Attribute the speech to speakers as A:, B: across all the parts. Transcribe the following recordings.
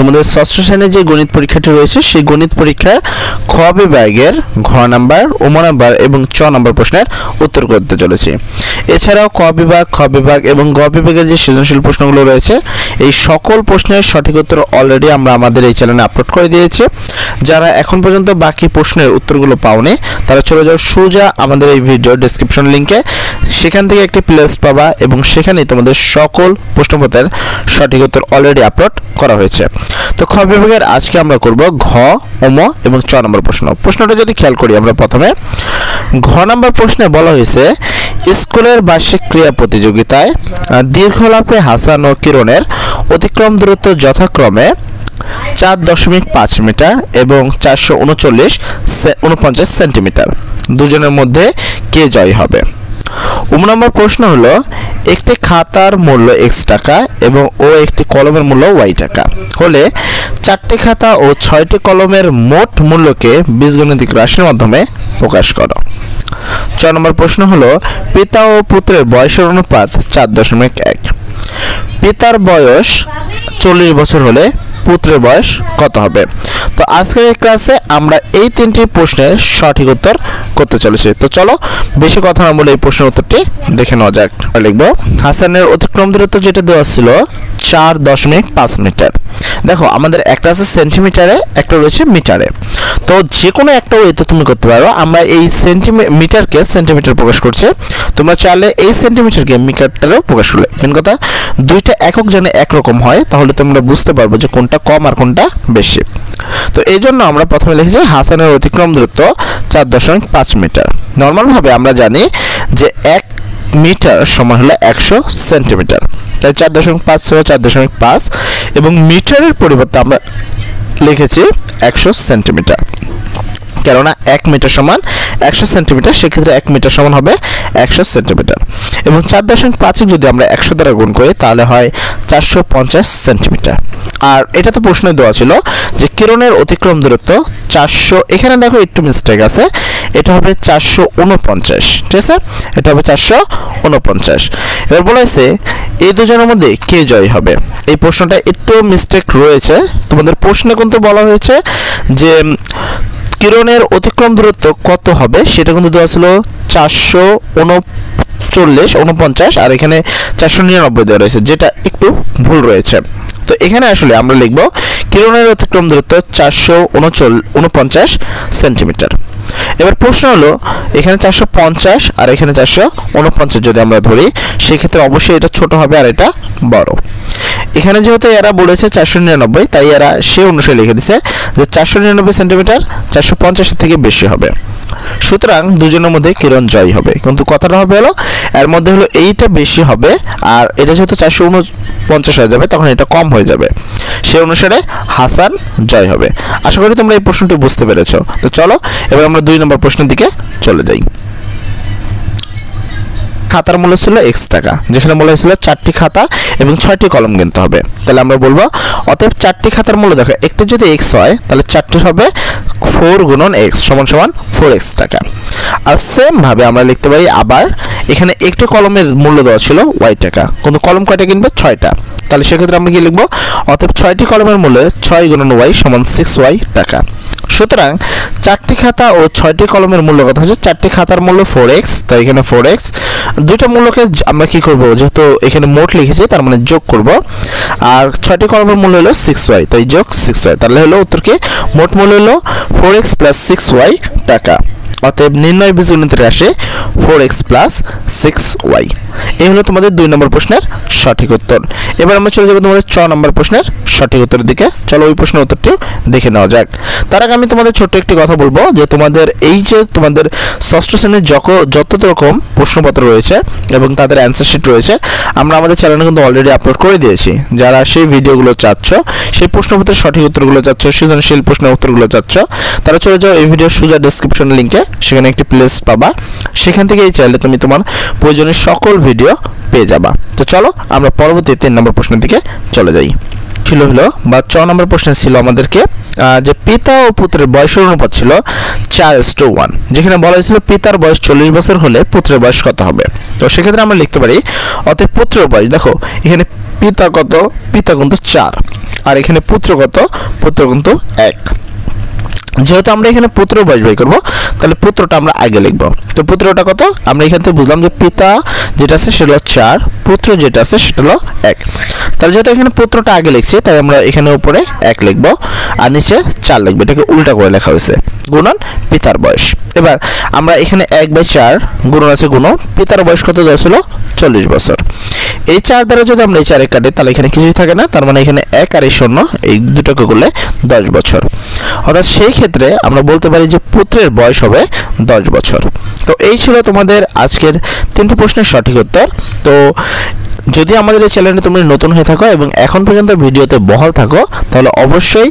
A: তোমাদের ষষ্ঠ শ্রেণীর যে গণিত পরীক্ষাটি রয়েছে সেই গণিত পরীক্ষার খ বিভাগের ঘ নাম্বার, ও নাম্বার এবং চ নাম্বার প্রশ্নের উত্তর করতে চলেছি। এছাড়াও ক বিভাগ, খ বিভাগ এবং গ বিভাগের যে সৃজনশীল প্রশ্নগুলো রয়েছে এই সকল প্রশ্নের সঠিক উত্তর অলরেডি আমরা আমাদের এই চ্যানেলে আপলোড করে দিয়েছি। যারা এখন পর্যন্ত বাকি প্রশ্নের উত্তরগুলো পাওনি তারা চলে যাও সোজা আমাদের এই ভিডিও ডেসক্রিপশন লিঙ্কে, সেখান থেকে একটি প্লেলিস্ট পাবা এবং সেখানে তোমাদের সকল প্রশ্নপত্রের সঠিক উত্তর অলরেডি আপলোড করা হয়েছে। তো খ বিভাগের আজকে আমরা করব ঘ, ম এবং চ নম্বর প্রশ্নটা যদি খেয়াল করি আমরা প্রথমে ঘ নম্বর প্রশ্নে বলা হয়েছে স্কুলের বার্ষিক ক্রীড়া প্রতিযোগিতায় দীর্ঘলাফে হাসান ও কিরণের অতিক্রম দূরত্ব যথাক্রমে 4.5 মিটার এবং 449 সেন্টিমিটার। দুজনের মধ্যে কে জয়ী হবে? নম্বর প্রশ্ন হলো একটি খাতার মূল্য x টাকা এবং একটি কলমের মূল্য y টাকা হলে 4টি খাতা ও 6টি কলমের মোট মূল্যকে বীজগণিতিক রাশির মাধ্যমে প্রকাশ করো। 6 নম্বর প্রশ্ন হলো পিতা ও পুত্রের বয়সের অনুপাত 4.1। পিতার বয়স 40 বছর হলে পুত্রের বয়স কত হবে? তো আজকের এই ক্লাসে আমরা এই তিনটি প্রশ্নের সঠিক উত্তর করতে চলেছি। তো চলো বেশি কথা না বলে এই প্রশ্নের উত্তরটি দেখে নেওয়া যাক। লিখব হাসানের অতিক্রম দূরত্ব যেটা দেওয়া ছিল 4.5 মিটার। দেখো আমাদের একটা আছে সেন্টিমিটারে, একটা রয়েছে মিটারে। তো যে কোনো একটা ওয়েতে তুমি করতে পারো। আমরা এই মিটারকে সেন্টিমিটার প্রকাশ করছে, তোমরা চাইলে এই সেন্টিমিটারকে মিটারেও প্রকাশ করলে। মেন কথা দুইটা একক যেন একরকম হয় তাহলে তোমরা বুঝতে পারবো যে কোনটা কম আর কোনটা বেশি। তো এই জন্য আমরা প্রথমে লিখেছি হাসানের অতিক্রম দূরত্ব 4.5 মিটার। নর্মালভাবে আমরা জানি যে 1 মিটার সমান হলো 100 সেন্টিমিটার, তাই 4.5 ছিল 4.5 এবং মিটারের পরিবর্তে আমরা লিখেছি 100 সেন্টিমিটার, কেননা 1 মিটার সমান 100 সেন্টিমিটার, সেক্ষেত্রে 1 মিটার সমান হবে 100 সেন্টিমিটার এবং 4.5 যদি আমরা 100 দ্বারা গুণ করি তাহলে হয় 450 সেন্টিমিটার। আর এটা তো প্রশ্নে দেওয়া ছিল যে কিরণের অতিক্রম দূরত্ব 400, এখানে দেখো একটু মিস্টেক আছে, এটা হবে 449, ঠিক আছে, এটা হবে 449। এবার বলা হয়েছে এই দুজনের মধ্যে কে জয়ী হবে। এই প্রশ্নটা একটু মিস্টেক রয়েছে, তোমাদের প্রশ্নে কিন্তু বলা হয়েছে যে কিরণের অতিক্রম দূরত্ব কত হবে সেটা কিন্তু দেওয়া ছিল 449 আর এখানে 499 দেওয়া রয়েছে, যেটা একটু ভুল রয়েছে। তো এখানে আসলে আমরা লিখব কিরণের অতিক্রম দূরত্ব 449 সেন্টিমিটার। এবার প্রশ্ন হলো এখানে 450 আর এখানে 449 যদি আমরা ধরি সেক্ষেত্রে অবশ্যই এটা ছোট হবে আর এটা বড়। এখানে যেহেতু এরা বলেছে 499 তাই এরা সে অনুসারে লিখে দিছে যে 499 সেন্টিমিটার 450 থেকে বেশি হবে, সুতরাং দুজনের মধ্যে কিরণ জয়ী হবে। কিন্তু কথাটা হবে হলো এর মধ্যে হলো এইটা বেশি হবে আর এটা যেহেতু 449 হয়ে যাবে তখন এটা কম হয়ে যাবে, সে অনুসারে হাসান জয় হবে। আশা করি তোমরা এই প্রশ্নটি বুঝতে পেরেছো। তো চলো এবার আমরা 2 নম্বর প্রশ্নের দিকে চলে যাই। খাতার মূল্য ছিল x টাকা, যেখানে বলা হয়েছিল 4টি খাতা এবং 6টি কলম কিনতে হবে। তাহলে আমরা বলবো অতএব 4টি খাতার মূল্য দেখো একটা যদি x হয় তাহলে 4টি হবে 4 গুণন x সমান 4x টাকা। আর সেম ভাবে আমরা লিখতে পারি আবার এখানে একটি কলমের মূল্য দেওয়া ছিল y টাকা, কিন্তু কলম কয়টা কিনবে 6টা, তাহলে সেক্ষেত্রে আমরা কি লিখবো অতএব 6টি কলমের মূল্য 6 গুণন y সমান 6y টাকা। সুতরাং 4টি খাতা ও 6টি কলমের মূল্য কত হচ্ছে? 4টি খাতার মূল্য 4x, তাই এখানে 4x, দুইটা মূল্যকে আমরা কি করব যেহেতু এখানে মোট লিখেছি তার মানে যোগ করব, আর 6টি কলমের মূল্য হলো 6y, তাই যোগ 6y, তাহলে হলো উত্তর কি মোট মূল্য হলো 4x + 6y টাকা। অতএব নির্ণয় বীজগণিতের রাশি 4x + 6y। এই হলো তোমাদের 2 নম্বর প্রশ্নের সঠিক উত্তর। এবার আমরা চলে যাব তোমাদের 6 নম্বর প্রশ্নের সঠিক উত্তরের দিকে। চলো ওই প্রশ্নের উত্তরটি দেখে নেওয়া যাক। তার আগে আমি তোমাদের ছোট্ট একটি কথা বলবো যে তোমাদের এই যে তোমাদের ষষ্ঠ শ্রেণীর যত রকম প্রশ্নপত্র রয়েছে এবং তাদের অ্যান্সার শিট রয়েছে আমরা আমাদের চ্যানেলে কিন্তু অলরেডি আপলোড করে দিয়েছি। যারা সেই ভিডিওগুলো চাচ্ছ, সেই প্রশ্নপত্রের সঠিক উত্তরগুলো চাচ্ছ, সৃজনশীল প্রশ্নের উত্তরগুলো চাচ্ছ, তারা চলে যাও এই ভিডিওর সোজা ডেসক্রিপশন লিঙ্কে, সেখানে একটি প্লেলিস্ট পাবা, সেখান থেকে চাইলে তুমি তোমার প্রয়োজনীয় সকল ভিডিও পেয়ে যাবা। তো চলো আমরা পরবর্তী 3 নম্বর প্রশ্নের দিকে চলে যাই। হলো বা 6 নম্বর প্রশ্ন ছিল আমাদেরকে যে পিতা ও পুত্রের বয়সের অনুপাত ছিল 4:1, যেখানে বলা হয়েছিল পিতার বয়স 40 বছর হলে পুত্রের বয়স কত হবে। তো সেক্ষেত্রে আমরা লিখতে পারি অতএব পুত্রের বয়স, দেখো এখানে পিতা কত, পিতা কিন্তু 4 আর এখানে পুত্র কত, পুত্র কিন্তু 1। যেহেতু আমরা এখানে পুত্র বয়স বের করবো, তাহলে পুত্রটা আমরা আগে লিখব। তো পুত্রটা কত, আমরা এখান থেকে বুঝলাম যে পিতা যেটা আছে সেটা হলো 4, পুত্র যেটা আছে সেটা হলো 1। তাহলে যেহেতু এখানে পুত্রটা আগে লিখছি, তাই আমরা এখানে উপরে 1 লিখব আর নিচে 4 লিখব। এটাকে উল্টা করে লেখা হয়েছে, গুণন পিতার বয়স। এবার আমরা এখানে 1/4 গুণন আছে গুণ, পিতার বয়স কত দেওয়া ছিল, 40 বছর। এই 4 দ্বারা যদি আমরা এই 4 কাটি, তাহলে এখানে কিছুই থাকে না, তার মানে এখানে 1 আর এই 0 এই দুটোকে করলে 10 বছর। অর্থাৎ সেই ক্ষেত্রে আমরা বলতে পারি যে পুত্রের বয়স হবে 10 বছর। তো এই ছিল তোমাদের আজকের 3টি প্রশ্নের সঠিক উত্তর। তো যদি আমাদের এই চ্যানেলে তুমি নতুন হয়ে থাকো এবং এখন পর্যন্ত ভিডিওতে বহাল থাকো, তাহলে অবশ্যই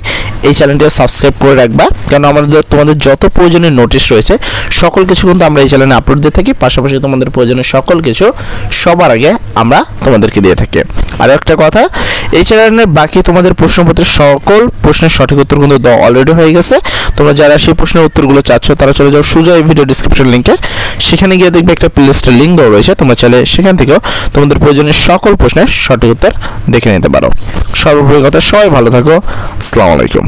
A: এই চ্যানেলটি সাবস্ক্রাইব করে রাখবা, কারণ তোমাদের যত প্রয়োজনীয় নোটিশ রয়েছে সকল কিছু কিন্তু আমরা এই চ্যানেলে আপলোড দিয়ে থাকি। পাশাপাশি তোমাদের প্রয়োজনীয় সকল কিছু সবার আগে আমরা তোমাদেরকে দিয়ে থাকি। আর একটা কথা, এই চ্যানেলের বাকি তোমাদের প্রশ্নপত্রের সকল প্রশ্নের সঠিক উত্তর কিন্তু অলরেডি হয়ে গেছে। তোমরা যারা সেই প্রশ্নের উত্তরগুলো চাচ্ছ, তারা চলে যাও সোজা এই ভিডিও ডিসক্রিপশন লিঙ্কে, সেখানে গিয়ে দেখবে একটা প্লেলিস্টের লিঙ্ক দেওয়া রয়েছে। তোমরা চাইলে সেখান থেকেও তোমাদের প্রয়োজনীয় সকল প্রশ্নের সঠিক উত্তর দেখে নিতে পারো। সর্বোপরি কথা, সবাই ভালো থাকো। আসসালামু আলাইকুম।